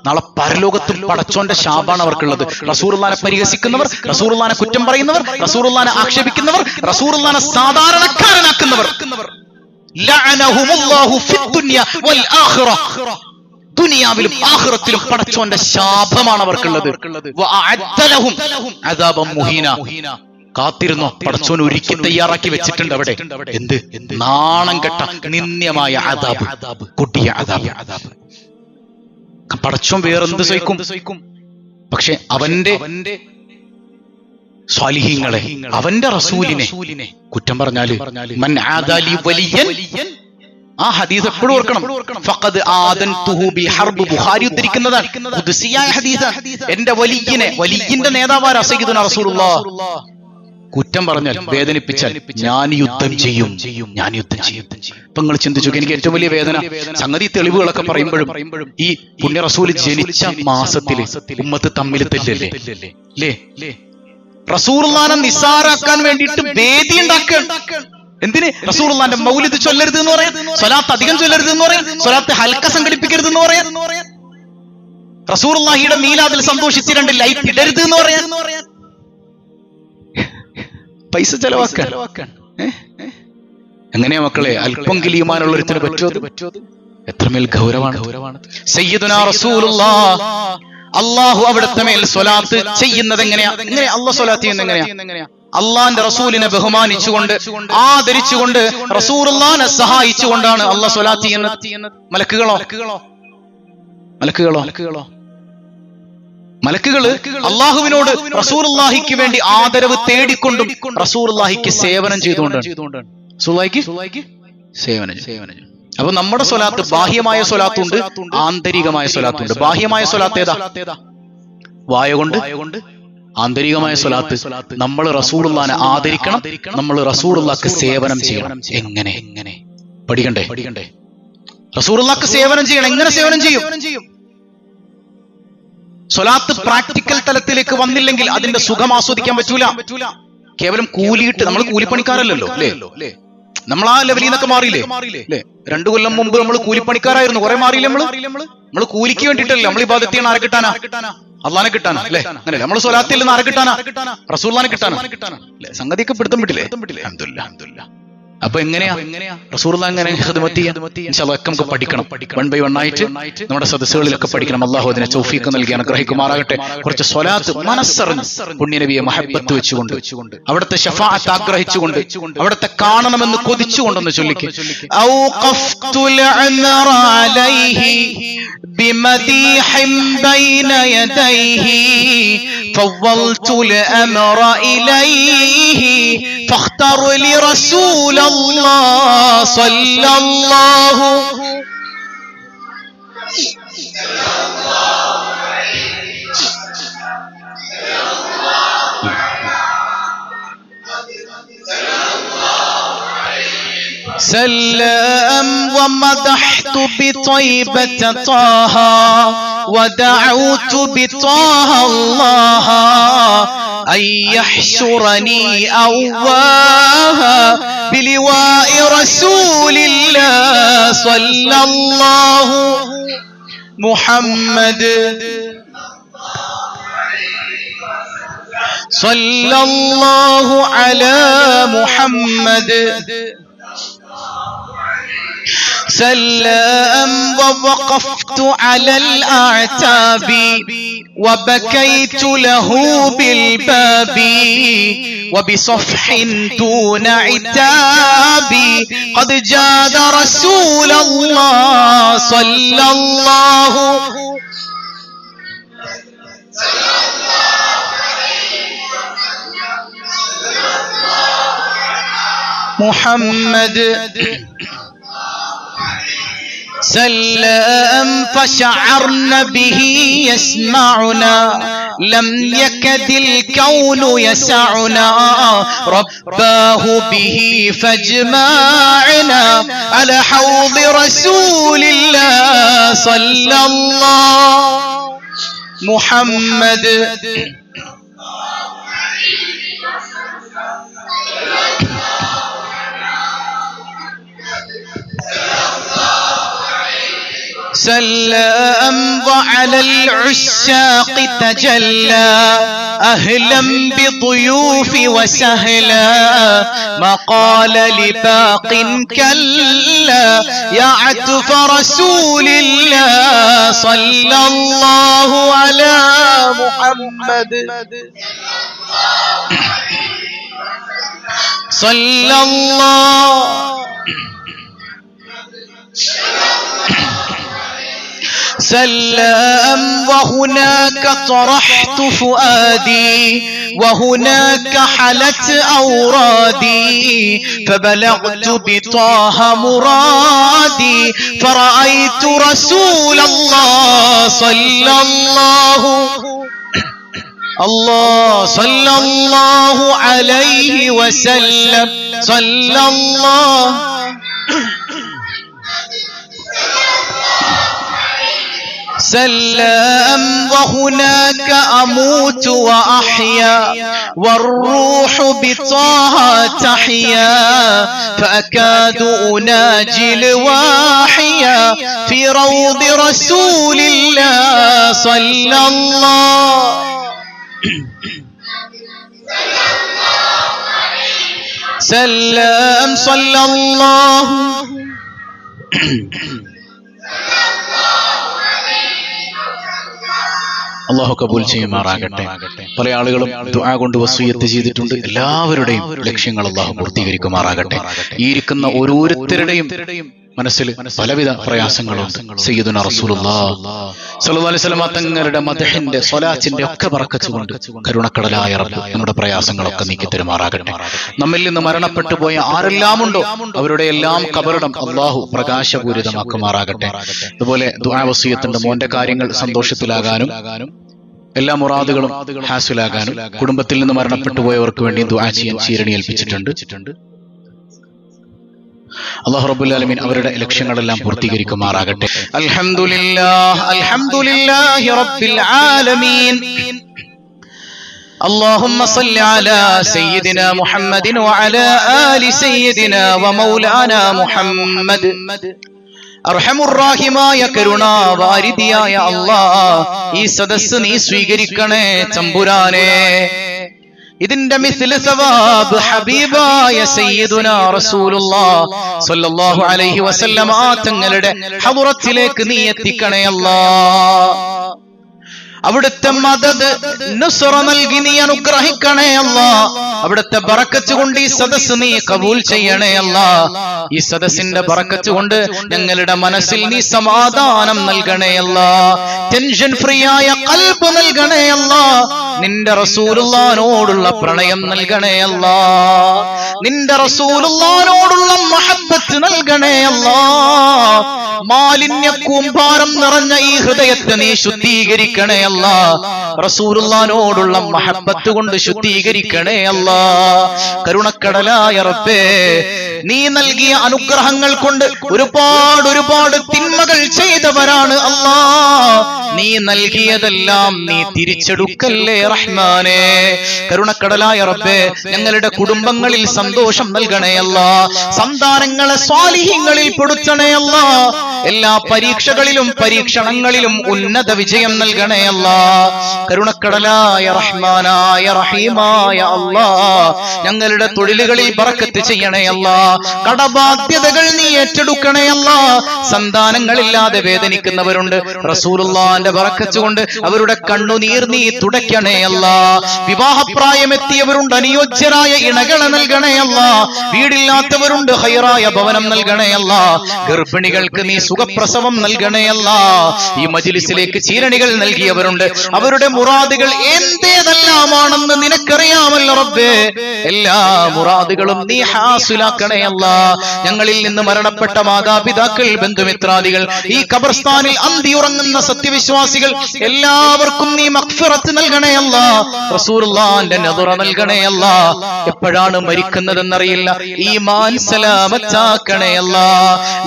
നാളെ പരലോകത്തും പടച്ചോന്റെ ശാപാണ് അവർക്കുള്ളത്. റസൂലുള്ളാഹിനെ പരിഹസിക്കുന്നവർ, റസൂലുള്ളാഹിനെ കുറ്റം പറയുന്നവർ, റസൂലുള്ളാഹിനെ ആക്ഷേപിക്കുന്നവർ, റസൂലുള്ളാഹിനെ സാധാരണക്കാരനാക്കുന്നവർ, ലഅനഹുമുല്ലാഹു ഫിദ്ദുനിയാ വൽ ആഖിറ, ദുനിയാവിലും ആഖിറത്തിലും പടച്ചോന്റെ ശാപമാണ് അവർക്കുള്ളത്. വഅഅദ്ദ ലഹും അദാബൻ മുഹീന, കാത്തിരുന്നോ, പടച്ചോൻ ഒരുക്കി തയ്യാറാക്കി വെച്ചിട്ടുണ്ട് അവിടെ. എന്ത്? നാണം കെട്ട നിന്ദ്യമായ അദാബ്, കൊടിയ അദാബ്. പടച്ചോൻ വേറെന്ത് സഹിക്കും? പക്ഷെ അവന്റെ സ്വാലിഹീങ്ങളെ, അവന്റെ റസൂലിനെ കുറ്റം പറഞ്ഞാല് മൻ ആദാലി വലിയൻ, ആ ഹദീസ് എപ്പോഴും ഓർക്കണം. ഫഖദ് ആദൻതുഹു ബിഹർബ്, ബുഖാരി ഉദ്ധരിക്കുന്നതാണ്, ഖുദ്സിയായ ഹദീസാണ്. എന്റെ വലിയന്റെ നേതാവാണ് സയ്യിദുനാ റസൂലുള്ളാഹ്. കുറ്റം പറഞ്ഞാൽ, വേദനിപ്പിച്ചാൽ ഞാൻ യുദ്ധം ചെയ്യും. ഇപ്പൊ നിങ്ങൾ ചിന്തിച്ചു, എനിക്ക് ഏറ്റവും വലിയ വേദന സംഗതി തെളിവുകളൊക്കെ പറയുമ്പോഴും ഈ പുണ്യ റസൂല് ജനിച്ച മാസത്തില് ഉമ്മത്ത് തമ്മിൽ തെറ്റല്ലേ? റസൂലുള്ളാഹിനെ നിസാറാക്കാൻ വേണ്ടിയിട്ട് വേദി ഉണ്ടാക്കാൻ. എന്തിന്? റസൂലുള്ളാഹിന്റെ മൗലിദ് ചൊല്ലരുത് എന്ന് പറയാം, സ്വലാത്ത് അധികം ചൊല്ലരുത് എന്ന് പറയാം, സ്വലാത്ത് ഹൽക്ക സംഘടിപ്പിക്കരുത് എന്ന് പറയാം, റസൂലുള്ളാഹിയുടെ മീലാദിൽ സന്തോഷിച്ച് 2 ലൈറ്റ് ഇടരുത് എന്ന് പറയാം, പൈസ ചെലവാക്കാൻ. എങ്ങനെയാ മക്കളെ? അല്പമെങ്കിലും ഈമാനുള്ള ഒരുത്തിന് പറ്റുമോ? എത്രമേൽ ഗൗരവമാണ് സയ്യിദുനാ റസൂലുള്ളാഹ്. അല്ലാഹു അവിടുത്തെ മേൽ സ്വലാത്ത് ചെയ്യുന്നത് എങ്ങനെയാ? അല്ലാഹു സ്വലാത്ത് ചെയ്യുന്നത് എങ്ങനെയാ? അള്ളാന്റെ റസൂലിനെ ബഹുമാനിച്ചുകൊണ്ട്, ആദരിച്ചുകൊണ്ട്, റസൂലുള്ളാഹിനെ സഹായിച്ചുകൊണ്ടാണ് അല്ലാഹു സ്വലാത്ത് ചെയ്യുന്നത്. മലക്കുകള് അള്ളാഹുവിനോട് റസൂലുള്ളാഹിക്ക് വേണ്ടി ആദരവ് തേടിക്കൊണ്ടും റസൂലുള്ളാഹിക്ക് സേവനം ചെയ്തുകൊണ്ടാണ്. അപ്പൊ നമ്മുടെ സ്വലാത്ത് ബാഹ്യമായ സ്വലാത്തുണ്ട്, ആന്തരികമായ സ്വലാത്തുണ്ട്. ബാഹ്യമായ സ്വലാത്ത് ഏതാ? വായ കൊണ്ട്. ആന്തരികമായ സ്വലാത്ത് നമ്മൾ റസൂലുള്ളാഹിനെ ആദരിക്കണം, നമ്മൾ റസൂലുള്ളാഹിക്ക് സേവനം ചെയ്യണം. എങ്ങനെ? പഠിക്കണ്ടേ? റസൂലുള്ളാഹിക്ക് സേവനം ചെയ്യണം. എങ്ങനെ സേവനം ചെയ്യും? സ്വലാത്ത് പ്രാക്ടിക്കൽ തലത്തിലേക്ക് വന്നില്ലെങ്കിൽ അതിന്റെ സുഖം ആസ്വദിക്കാൻ പറ്റൂല. കേവലം കൂലിയിട്ട്, നമ്മൾ കൂലിപ്പണിക്കാരല്ലോ അല്ലേ? നമ്മൾ ആ ലെവലിൽ നിന്നൊക്കെ മാറിയില്ലേ? 2 കൊല്ലം മുമ്പ് നമ്മൾ കൂലിപ്പണിക്കാരായിരുന്നു, കുറെ മാറിയില്ലേ? നമ്മൾ കൂലിക്ക് വേണ്ടിയിട്ടല്ലേ നമ്മൾ ഇബാദത്ത് ചെയ്യണം. ആരെ കിട്ടാനാ? അള്ളാനെ കിട്ടാനാ അല്ലേ? അങ്ങനെ നമ്മൾ സ്വലാത്തിൽ നിന്ന് ആരെ കിട്ടാനാ? റസൂലുള്ളാഹിനെ കിട്ടാനാ. സംഗതിയൊക്കെ പിടുത്തം വിട്ടില്ലേ? അൽഹംദുലില്ലാഹ്. അപ്പൊ എങ്ങനെയാ റസൂലുള്ളാഹി എങ്ങനെ ഖിദ്മത്ത് ചെയ്യാം? ഇൻഷാല്ലാഹ് ഒക്കെ നമുക്ക് പഠിക്കണം. 1 by 1 ആയിട്ട് നമ്മുടെ സദസ്സുകളിലൊക്കെ പഠിക്കണം. അല്ലാഹു അതിനെ തൗഫീഖ് നൽകി അനുഗ്രഹിക്കുമാറാകട്ടെ. കുറച്ച് സ്വലാത്ത് മനസ്സറിഞ്ഞ് പുണ്യനബിയെ മഹബ്ബത്ത് വെച്ചുകൊണ്ട്, അവിടുത്തെ ശഫാഅത്ത് ആഗ്രഹിച്ചുകൊണ്ട്, അവിടുത്തെ കാണണമെന്ന് കൊതിച്ചുകൊണ്ടൊന്ന് ചൊല്ലിക്ക്. ഔഖഫ്തുൽ അംറ അലൈഹി ബിമദീഹിൻ ബൈന യദൈഹി ഫവ്വൽതുൽ അംറ ഇലൈഹി ഫഖ്തർ ലി റസൂല الله صلى الله سلام ومدحت بطيبة طه ودعوت بطه الله أن يحشرني أواها بلواء رسول الله صلى الله محمد സല്ലല്ലാഹു അലാ മുഹമ്മദ് سلام ووقفت على الأعتاب وبكيت له بالباب وبصفح دون عتاب قد جاد رسول الله صلى الله محمد سلام فشعرنا به يسمعنا لم يكد الكون يسعنا رباه به فاجمعنا على حوض رسول الله صلى الله محمد سلام وعلى العشاق تجلى أهلا بضيوف وسهلا ما قال لباق كلا يا عطف رسول الله صلى الله على محمد صلى الله سلام وهناك طرحت فؤادي وهناك حلت أورادي فبلغت بطه مرادي فرأيت رسول الله صلى الله صلى الله عليه وسلم صلى الله سلام وهناك أموت وأحيا والروح بطه تحيا فأكاد أناجي الواحيا في روض رسول الله صلى الله سلام صلى الله അല്ലാഹു കബൂൽ ചെയ്യുമാറാകട്ടെ. പല ആളുകളും ദുആ കൊണ്ട് വസിയത്ത് ചെയ്തിട്ടുണ്ട്. എല്ലാവരുടെയും ലക്ഷ്യങ്ങൾ അല്ലാഹു പൂർത്തീകരിക്കുമാറാകട്ടെ. ഈ ഇരിക്കുന്ന ഓരോരുത്തരുടെയും മനസ്സിൽ പലവിധ പ്രയാസങ്ങളുണ്ട്. സയ്യിദുനാ റസൂലുള്ളാഹി സ്വല്ലല്ലാഹു അലൈഹി വസല്ലം തങ്ങളുടെ മദ്ഹിന്റെ സ്വലാത്തിന്റെ ഒക്കെ ബറക്കത്ത് കൊണ്ട് കരുണക്കടലായ റബ്ബ് നമ്മുടെ പ്രയാസങ്ങളൊക്കെ നീക്കി തരുമാറാകട്ടെ. നമ്മിൽ നിന്ന് മരണപ്പെട്ടു പോയ ആരെല്ലാം ഉണ്ടോ അവരുടെ എല്ലാം ഖബറിടം അല്ലാഹു പ്രകാശപൂരിതമാക്കുമാറാകട്ടെ. അതുപോലെ ദുആ വസിയത്തിന്റെ മോന്റെ കാര്യങ്ങൾ സന്തോഷത്തിലാകാനും എല്ലാ മുറാദുകളും ഹാസിലാകാനും കുടുംബത്തിൽ നിന്ന് മരണപ്പെട്ടു പോയവർക്ക് വേണ്ടി ദുആ ചെയ്യാൻ ചീരണി ഏൽപ്പിച്ചിട്ടുണ്ട്. അല്ലാഹു റബ്ബുൽ ആലമീൻ അവരുടെ ലക്ഷ്യങ്ങളെല്ലാം പൂർത്തീകരിക്കുമാറാകട്ടെ. അൽഹംദുലില്ലാഹി റബ്ബിൽ ആലമീൻ. اللهم صل على سيدنا محمد وعلى آل سيدنا ومولانا محمد. അർഹമുർറാഹിമായ കരുണാവാരിധിയായ അല്ലാഹ് ഈ സദസ്സ് നീ സ്വീകരിക്കണേ തമ്പുരാനെ. ഇതിന്റെ മിസ്ല സവാബ് ഹബീബായ സയ്യിദുനാ റസൂലുള്ളാഹി സ്വല്ലല്ലാഹു അലൈഹി വസല്ലം തങ്ങളുടെ ഹദ്റത്തിലേക്ക് നീ എത്തിക്കണേ അല്ലാഹ്. അവിടുത്തെ മദദ് നുസ്റ നൽകി നീ അനുഗ്രഹിക്കണേ അല്ലാഹ്. അവിടുത്തെ ബറക്കത്ത് കൊണ്ട് ഈ സദസ്സ് നീ കബൂൽ ചെയ്യണേ അല്ലാഹ്. ഈ സദസ്സിന്റെ ബറക്കത്ത് കൊണ്ട് ഞങ്ങളുടെ മനസ്സിൽ നീ സമാധാനം നൽകണേ അല്ലാഹ്. ടെൻഷൻ ഫ്രീ ആയ ഖൽബ് നൽകണേ അല്ലാഹ്. നിന്റെ റസൂലുള്ളാഹിനോടുള്ള പ്രണയം നൽകണേ അല്ലാഹ്. നിന്റെ റസൂലുള്ളാഹിനോടുള്ള മഹബ്ബത്ത് നൽകണേ അല്ലാഹ്. മാലിന്യ കൂമ്പാരം നിറഞ്ഞ ഈ ഹൃദയത്തെ നീ ശുദ്ധീകരിക്കണേ അല്ലാഹ്. റസൂലുള്ളാഹിനോടുള്ള മഹബ്ബത്ത് കൊണ്ട് ശുദ്ധീകരിക്കണേ അല്ലാഹ്. കരുണക്കടലായ റബ്ബേ, നീ നൽകിയ അനുഗ്രഹങ്ങൾ കൊണ്ട് ഒരുപാട് തിന്മകൾ ചെയ്തവരാണ് അല്ലാഹ്. നീ നൽകിയതെല്ലാം നീ തിരിച്ചെടുക്കല്ലേ റഹ്മാനേ. കരുണക്കടലായ റബ്ബേ, ഞങ്ങളുടെ കുടുംബങ്ങളിൽ സന്തോഷം നൽകണേ അല്ലാ. സന്താനങ്ങളെ സ്വാലിഹീങ്ങളിൽ പെടുത്തണേ അല്ലാ. എല്ലാ പരീക്ഷകളിലും പരീക്ഷണങ്ങളിലും ഉന്നത വിജയം നൽകണേ അല്ലാ. കരുണക്കടലായ റഹ്മാനായ റഹീമായ അല്ലാ, ഞങ്ങളുടെ തൊഴിലുകളിൽ ബറക്കത്ത് ചെയ്യണേ അല്ലാ. കടബാധ്യതകൾ നീ ഏറ്റെടുക്കണേ അല്ലാ. സന്താനങ്ങളില്ലാതെ വേദനിക്കുന്നവരുണ്ട്, റസൂലുള്ളാഹിന്റെ ബറക്കത്ത് കൊണ്ട് അവരുടെ കണ്ണുനീർ നീ തുടയ്ക്കണേ അല്ലാ. വിവാഹപ്രായമെത്തിയവരുണ്ട്, അനുയോജ്യരായ ഇണകളെ നൽകണേ അല്ലാ. വീടില്ലാത്തവരുണ്ട്, ഹൈറായ ഭവനം നൽകണേ അല്ലാ. ഗർഭിണികൾക്ക് നീ സുഖപ്രസവം നൽകണേ അല്ലാ. ഈ മജ്ലിസിലേക്ക് ചീരണികൾ നൽകിയവരുണ്ട്, അവരുടെ മുറാദുകൾ എന്തേതെല്ലാമാണെന്ന് നിനക്കറിയാമല്ലോ റബ്ബേ. എല്ലാ മുറാദുകളും നീ ഹാസിലാക്കണേ അല്ലാ. ഞങ്ങളിൽ നിന്ന് മരണപ്പെട്ട മാതാപിതാക്കൾ, ബന്ധുമിത്രാദികൾ, ഈ ഖബർസ്ഥാനിൽ അന്തിയുറങ്ങുന്ന സത്യവിശ്വാസികൾ എല്ലാവർക്കും നീ മഗ്ഫിറത്ത് നൽകണേ അല്ലാ. റസൂലുള്ളാഹിന്റെ നദറ നൽകണേ അല്ലാ. എപ്പോഴാണ് മരിക്കുന്നതെന്നറിയില്ല, ഈമാൻ സലാമത്താക്കണേ അല്ലാ.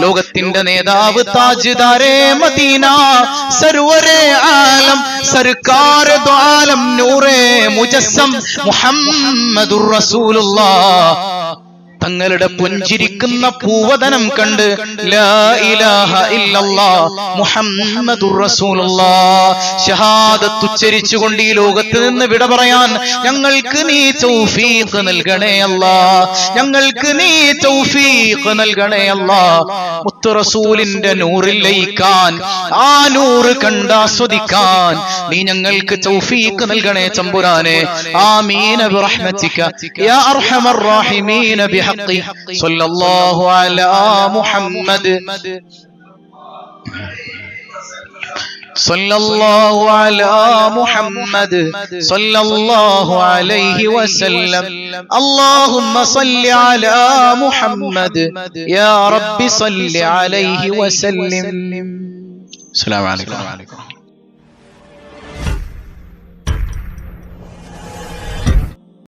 ലോകത്തിന്റെ നേതാവ് താജ്ദാരെ മദീന, സർവരെ ആലം, സർക്കാർ ദ്വാലം, നൂറേ മുജസ്സം, മുഹമ്മദുർ റസൂലുള്ളാഹ് തങ്ങളുടെ പുഞ്ചിരിക്കുന്ന പൂവദനം കണ്ട് ലാ ഇലാഹ ഇല്ലല്ലാഹ് മുഹമ്മദുർ റസൂലുള്ളാഹ് ഷഹാദത്ത് ഉച്ചരിച്ചുകൊണ്ട് ഈ ലോകത്ത് നിന്ന് വിട പറയാൻ ഞങ്ങൾക്ക് നീ തൗഫീഖ് നൽകണേ അല്ലാഹ്. ഞങ്ങൾക്ക് നീ തൗഫീഖ് നൽകണേ അല്ലാഹ്. മുത്തു റസൂലിന്റെ നൂറിൽ ലയിക്കാൻ, ആ നൂറ് കണ്ടാസ്വദിക്കാൻ നീ ഞങ്ങൾക്ക് തൗഫീഖ് നൽകണേ തമ്പുരാനെ. ആമീൻ ബിറഹ്മതിക യാ അർഹമർ റഹീമീൻ ബിഹഖ് സല്ലല്ലാഹു അലാ മുഹമ്മദ് സല്ലല്ലാഹു അലാ മുഹമ്മദ് സല്ലല്ലാഹു അലൈഹി വസല്ലം. അല്ലാഹുമ്മ സല്ലി അലാ മുഹമ്മദ് യാ റബ്ബി സല്ലി അലൈഹി വസല്ലം. അസ്സലാമു അലൈക്കും.